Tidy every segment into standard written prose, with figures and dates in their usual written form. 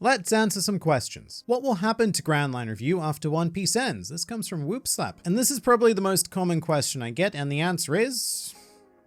Let's answer some questions. What will happen to GrandLineReview after One Piece ends? This comes from Whoopslap. And this is probably the most common question I get, and the answer is...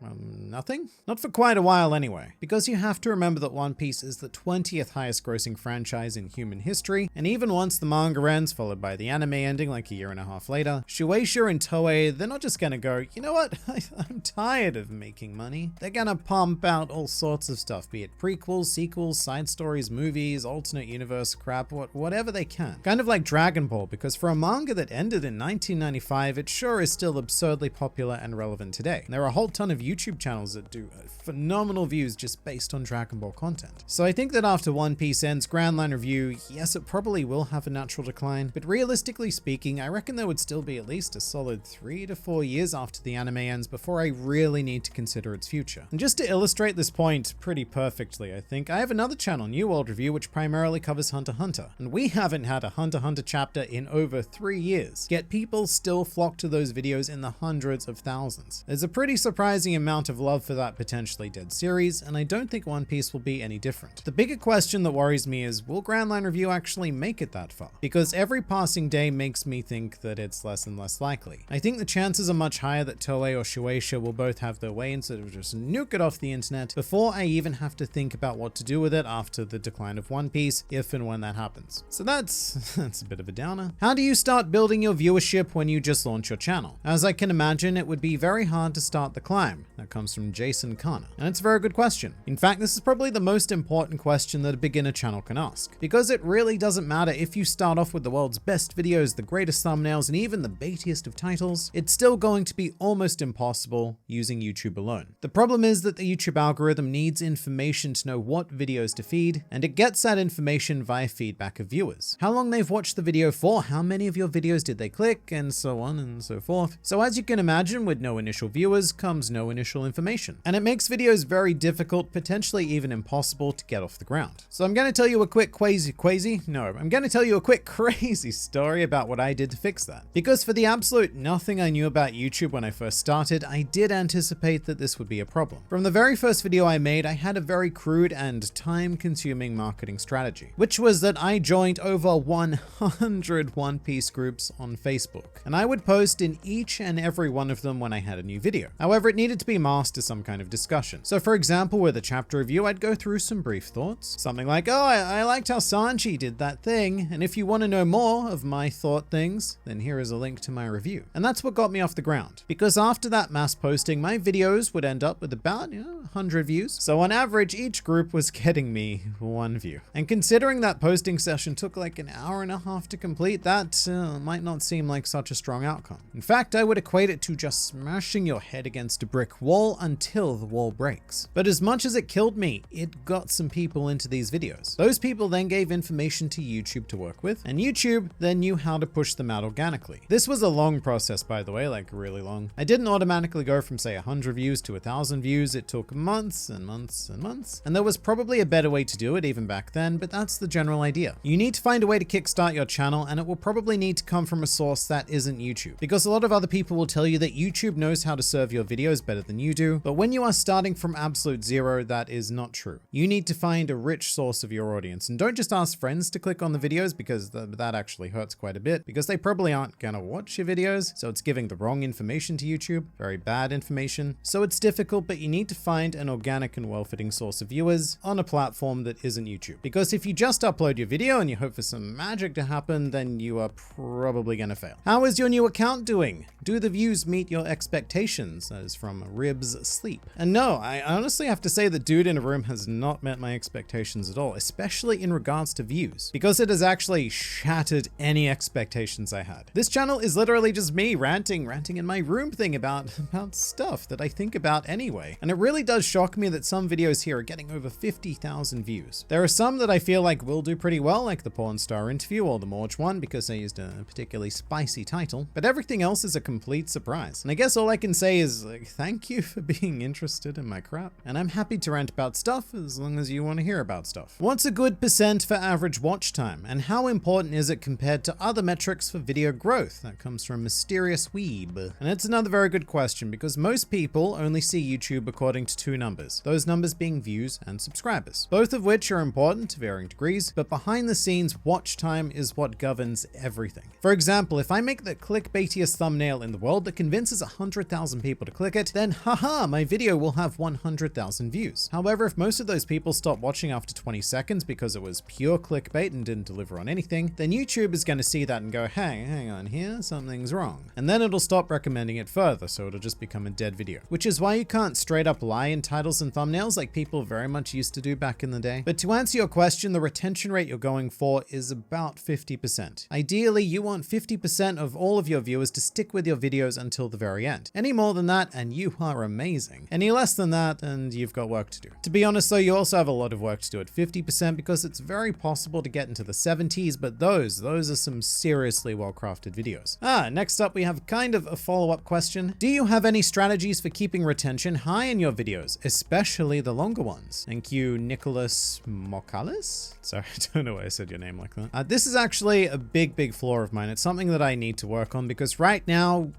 nothing? Not for quite a while anyway, because you have to remember that One Piece is the 20th highest grossing franchise in human history, and even once the manga ends, followed by the anime ending like a year and a half later, Shueisha and Toei, they're not just gonna go, you know what, I'm tired of making money. They're gonna pump out all sorts of stuff, be it prequels, sequels, side stories, movies, alternate universe crap, whatever they can. Kind of like Dragon Ball, because for a manga that ended in 1995, it sure is still absurdly popular and relevant today. There are a whole ton of YouTube channels that do phenomenal views just based on Dragon Ball content. So I think that after One Piece ends, GrandLineReview, yes, it probably will have a natural decline, but realistically speaking, I reckon there would still be at least a solid 3 to 4 years after the anime ends before I really need to consider its future. And just to illustrate this point pretty perfectly, I think, I have another channel, New World Review, which primarily covers Hunter x Hunter, and we haven't had a Hunter x Hunter chapter in over 3 years, yet people still flock to those videos in the hundreds of thousands. There's a pretty surprising amount of love for that potentially dead series, and I don't think One Piece will be any different. The bigger question that worries me is, will GrandLineReview actually make it that far? Because every passing day makes me think that it's less and less likely. I think the chances are much higher that Toei or Shueisha will both have their way instead of just nuke it off the internet before I even have to think about what to do with it after the decline of One Piece, if and when that happens. So that's a bit of a downer. How do you start building your viewership when you just launch your channel? As I can imagine, it would be very hard to start the climb. That comes from Jason Kana, and it's a very good question. In fact, this is probably the most important question that a beginner channel can ask, because it really doesn't matter if you start off with the world's best videos, the greatest thumbnails, and even the baitiest of titles, it's still going to be almost impossible using YouTube alone. The problem is that the YouTube algorithm needs information to know what videos to feed, and it gets that information via feedback of viewers. How long they've watched the video for, how many of your videos did they click, and so on and so forth. So as you can imagine, with no initial viewers comes no initial information. And it makes videos very difficult, potentially even impossible to get off the ground. So I'm going to tell you a quick I'm going to tell you a quick crazy story about what I did to fix that. Because for the absolute nothing I knew about YouTube when I first started, I did anticipate that this would be a problem. From the very first video I made, I had a very crude and time-consuming marketing strategy, which was that I joined over 100 One Piece groups on Facebook, and I would post in each and every one of them when I had a new video. However, it needed to be masked to some kind of discussion. So for example, with a chapter review, I'd go through some brief thoughts. Something like, oh, I liked how Sanji did that thing, and if you want to know more of my thought things, then here is a link to my review. And that's what got me off the ground. Because after that mass posting, my videos would end up with about 100 views. So on average, each group was getting me 1 view. And considering that posting session took like an hour and a half to complete, that might not seem like such a strong outcome. In fact, I would equate it to just smashing your head against a brick wall until the wall breaks. But as much as it killed me, it got some people into these videos. Those people then gave information to YouTube to work with, and YouTube then knew how to push them out organically. This was a long process, by the way, like really long. I didn't automatically go from say 100 views to 1,000 views. It took months and months and months. And there was probably a better way to do it even back then, but that's the general idea. You need to find a way to kickstart your channel, and it will probably need to come from a source that isn't YouTube. Because a lot of other people will tell you that YouTube knows how to serve your videos better than you do, but when you are starting from absolute zero, that is not true. You need to find a rich source of your audience, and don't just ask friends to click on the videos, because that actually hurts quite a bit, because they probably aren't gonna watch your videos, so it's giving the wrong information to YouTube, very bad information. So it's difficult, but you need to find an organic and well-fitting source of viewers on a platform that isn't YouTube. Because if you just upload your video and you hope for some magic to happen, then you are probably gonna fail. How is your new account doing? Do the views meet your expectations? That is from Ribs Sleep. And no, I honestly have to say that Dude in a Room has not met my expectations at all, especially in regards to views, because it has actually shattered any expectations I had. This channel is literally just me ranting in my room thing about stuff that I think about anyway. And it really does shock me that some videos here are getting over 50,000 views. There are some that I feel like will do pretty well, like the porn star interview or the Morge one, because I used a particularly spicy title, but everything else is a complete surprise. And I guess all I can say is thank you for being interested in my crap. And I'm happy to rant about stuff as long as you want to hear about stuff. What's a good percent for average watch time? And how important is it compared to other metrics for video growth? That comes from Mysterious Weeb. And it's another very good question because most people only see YouTube according to two numbers. Those numbers being views and subscribers. Both of which are important to varying degrees, but behind the scenes, watch time is what governs everything. For example, if I make the clickbaitiest thumbnail in the world that convinces 100,000 people to click it, then haha, my video will have 100,000 views. However, if most of those people stop watching after 20 seconds because it was pure clickbait and didn't deliver on anything, then YouTube is going to see that and go, hey, hang on here, something's wrong. And then it'll stop recommending it further, so it'll just become a dead video. Which is why you can't straight up lie in titles and thumbnails like people very much used to do back in the day. But to answer your question, the retention rate you're going for is about 50%. Ideally, you want 50% of all of your viewers to stick with your videos until the very end. Any more than that, and you are amazing. Any less than that, and you've got work to do. To be honest though, you also have a lot of work to do at 50% because it's very possible to get into the 70s, but those are some seriously well-crafted videos. Next up we have kind of a follow-up question. Do you have any strategies for keeping retention high in your videos, especially the longer ones? Thank you, Nicholas Mokalis? Sorry, I don't know why I said your name like that. This is actually a big flaw of mine. It's something that I need to work on because right now,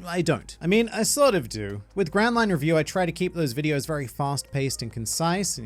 I don't. I mean, I sort of do. With GrandLineReview, I try to keep those videos very fast-paced and concise,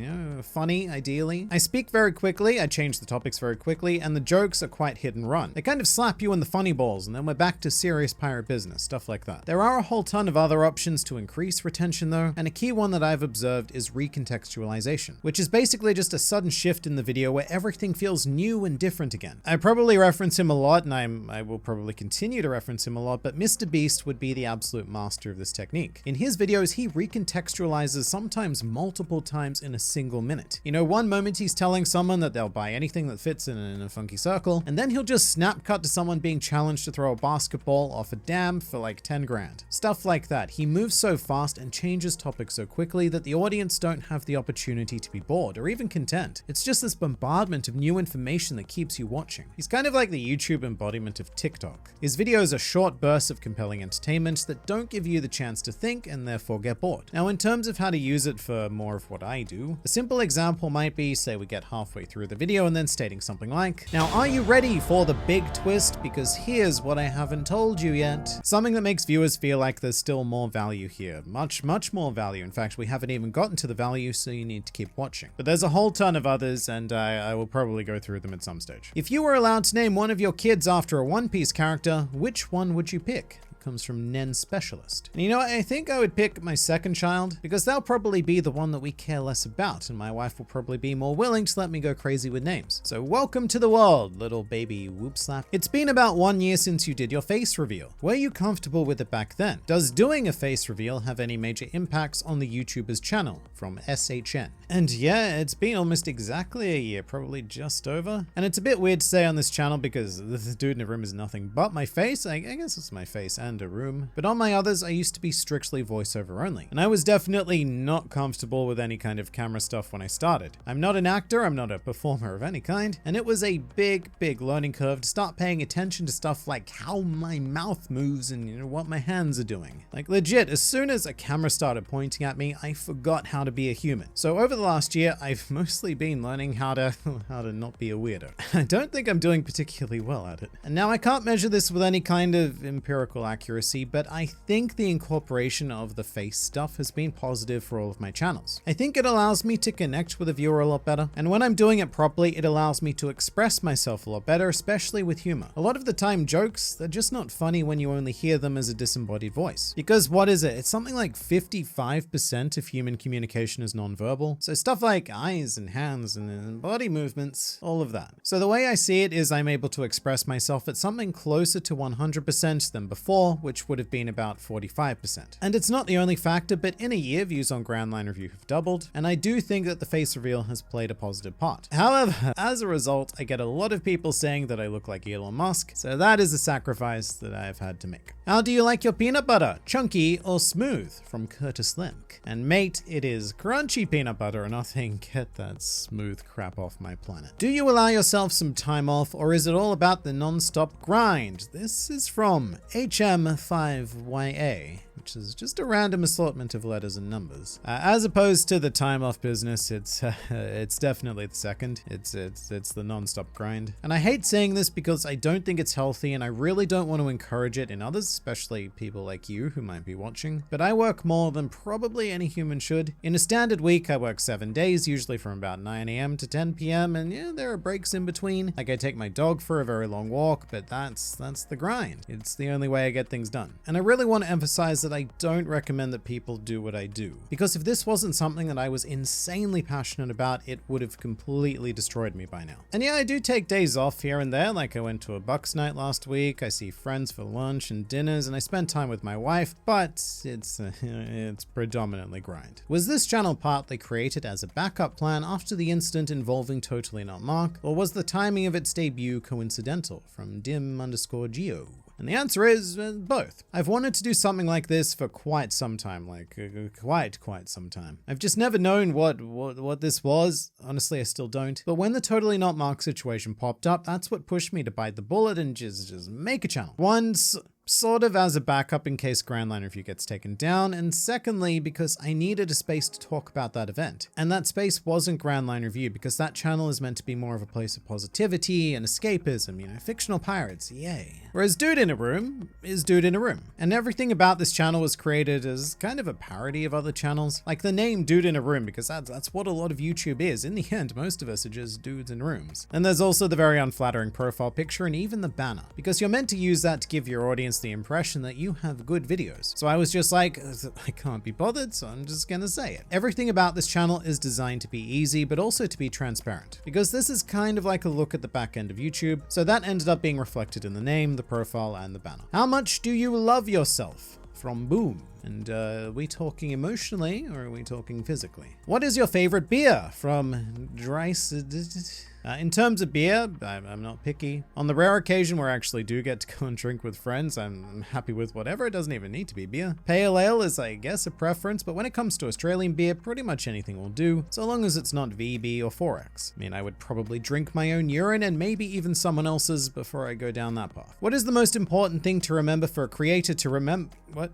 funny, ideally. I speak very quickly, I change the topics very quickly, and the jokes are quite hit and run. They kind of slap you in the funny balls, and then we're back to serious pirate business, stuff like that. There are a whole ton of other options to increase retention though, and a key one that I've observed is recontextualization, which is basically just a sudden shift in the video where everything feels new and different again. I probably reference him a lot, and I will probably continue to reference him a lot, but Mr. Beast would be the absolute master of this technique. In his videos, he recontextualizes sometimes multiple times in a single minute. One moment he's telling someone that they'll buy anything that fits in a funky circle, and then he'll just snap cut to someone being challenged to throw a basketball off a dam for like 10 grand. Stuff like that. He moves so fast and changes topics so quickly that the audience don't have the opportunity to be bored or even content. It's just this bombardment of new information that keeps you watching. He's kind of like the YouTube embodiment of TikTok. His videos are short bursts of compelling entertainment that don't give you the chance to think and therefore get bored. Now, in terms of how to use it for more of what I do, a simple example might be, say we get halfway through the video and then stating something like, now are you ready for the big twist? Because here's what I haven't told you yet. Something that makes viewers feel like there's still more value here. Much more value. In fact, we haven't even gotten to the value, so you need to keep watching. But there's a whole ton of others, and I will probably go through them at some stage. If you were allowed to name one of your kids after a One Piece character, which one would you pick? Comes from Nen Specialist. And I think I would pick my second child because they'll probably be the one that we care less about, and my wife will probably be more willing to let me go crazy with names. So welcome to the world, little baby whoop slap. It's been about 1 year since you did your face reveal. Were you comfortable with it back then? Does doing a face reveal have any major impacts on the YouTuber's channel? From SHN. And yeah, it's been almost exactly a year, probably just over. And it's a bit weird to say on this channel because the dude in the room is nothing but my face. I guess it's my face and a room. But on my others, I used to be strictly voiceover only. And I was definitely not comfortable with any kind of camera stuff when I started. I'm not an actor, I'm not a performer of any kind. And it was a big learning curve to start paying attention to stuff like how my mouth moves and what my hands are doing. Like legit, as soon as a camera started pointing at me, I forgot how to be a human. So over the last year, I've mostly been learning how to not be a weirdo. I don't think I'm doing particularly well at it. And now I can't measure this with any kind of empirical accuracy, but I think the incorporation of the face stuff has been positive for all of my channels. I think it allows me to connect with a viewer a lot better. And when I'm doing it properly, it allows me to express myself a lot better, especially with humor. A lot of the time, jokes, they're just not funny when you only hear them as a disembodied voice. Because what is it? It's something like 55% of human communication is nonverbal. So stuff like eyes and hands and body movements, all of that. So the way I see it is I'm able to express myself at something closer to 100% than before, which would have been about 45%. And it's not the only factor, but in a year, views on GrandLineReview have doubled, and I do think that the face reveal has played a positive part. However, as a result, I get a lot of people saying that I look like Elon Musk, so that is a sacrifice that I've had to make. How do you like your peanut butter? Chunky or smooth? From Curtis Link. And mate, it is crunchy peanut butter, and nothing get that smooth crap off my planet. Do you allow yourself some time off, or is it all about the non-stop grind? This is from HM5YA, which is just a random assortment of letters and numbers. As opposed to the time off business, it's definitely the second. It's the non-stop grind. And I hate saying this because I don't think it's healthy and I really don't want to encourage it in others, especially people like you who might be watching. But I work more than probably any human should. In a standard week, I work 7 days, usually from about 9 a.m. to 10 p.m. And yeah, there are breaks in between. Like I take my dog for a very long walk, but that's the grind. It's the only way I get things done. And I really want to emphasize that I don't recommend that people do what I do. Because if this wasn't something that I was insanely passionate about, it would have completely destroyed me by now. And yeah, I do take days off here and there, like I went to a Bucks night last week, I see friends for lunch and dinners, and I spend time with my wife, but it's predominantly grind. Was this channel partly created as a backup plan after the incident involving Totally Not Mark, or was the timing of its debut coincidental? From dim_geo. And the answer is both. I've wanted to do something like this for quite some time, like quite some time. I've just never known what this was. Honestly, I still don't. But when the Totally Not Mark situation popped up, that's what pushed me to bite the bullet and just make a channel. Once, sort of as a backup in case GrandLineReview gets taken down, and secondly, because I needed a space to talk about that event. And that space wasn't GrandLineReview, because that channel is meant to be more of a place of positivity and escapism, you know, fictional pirates, yay. Whereas Dude in a Room is Dude in a Room. And everything about this channel was created as kind of a parody of other channels. Like the name Dude in a Room, because that's what a lot of YouTube is. In the end, most of us are just dudes in rooms. And there's also the very unflattering profile picture and even the banner, because you're meant to use that to give your audience the impression that you have good videos. So I was just like, I can't be bothered, so I'm just gonna say it. Everything about this channel is designed to be easy, but also to be transparent, because this is kind of like a look at the back end of YouTube. So that ended up being reflected in the name, the profile, and the banner. How much do you love yourself? From Boom. And are we talking emotionally or are we talking physically? What is your favorite beer? From Dryce. In terms of beer, I'm not picky. On the rare occasion where I actually do get to go and drink with friends, I'm happy with whatever. It doesn't even need to be beer. Pale ale is, I guess, a preference, but when it comes to Australian beer, pretty much anything will do, so long as it's not VB or 4X. I mean, I would probably drink my own urine and maybe even someone else's before I go down that path. What is the most important thing to remember for a creator to remember? What?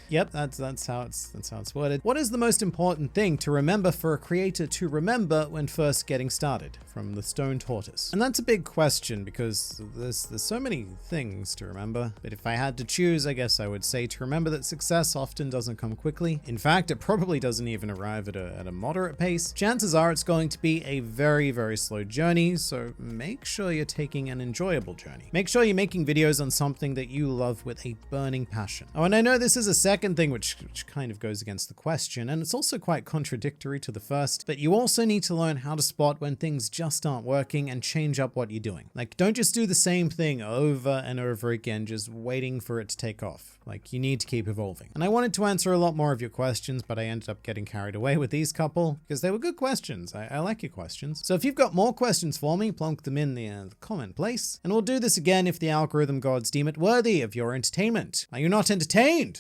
Yep, that's how it's worded. What is the most important thing to remember for a creator to remember when first getting started? From the Stone Tortoise. And that's a big question because there's so many things to remember. But if I had to choose, I guess I would say to remember that success often doesn't come quickly. In fact, it probably doesn't even arrive at a moderate pace. Chances are it's going to be a very, very slow journey. So make sure you're taking an enjoyable journey. Make sure you're making videos on something that you love with a burning passion. Oh, and I know this is a second thing which kind of goes against the question, and it's also quite contradictory to the first, but you also need to learn how to spot when things just aren't working and change up what you're doing. Like, don't just do the same thing over and over again, just waiting for it to take off. Like, you need to keep evolving. And I wanted to answer a lot more of your questions, but I ended up getting carried away with these couple because they were good questions. I like your questions. So if you've got more questions for me, plonk them in the comment place. And we'll do this again if the algorithm gods deem it worthy of your entertainment. Are you not entertained?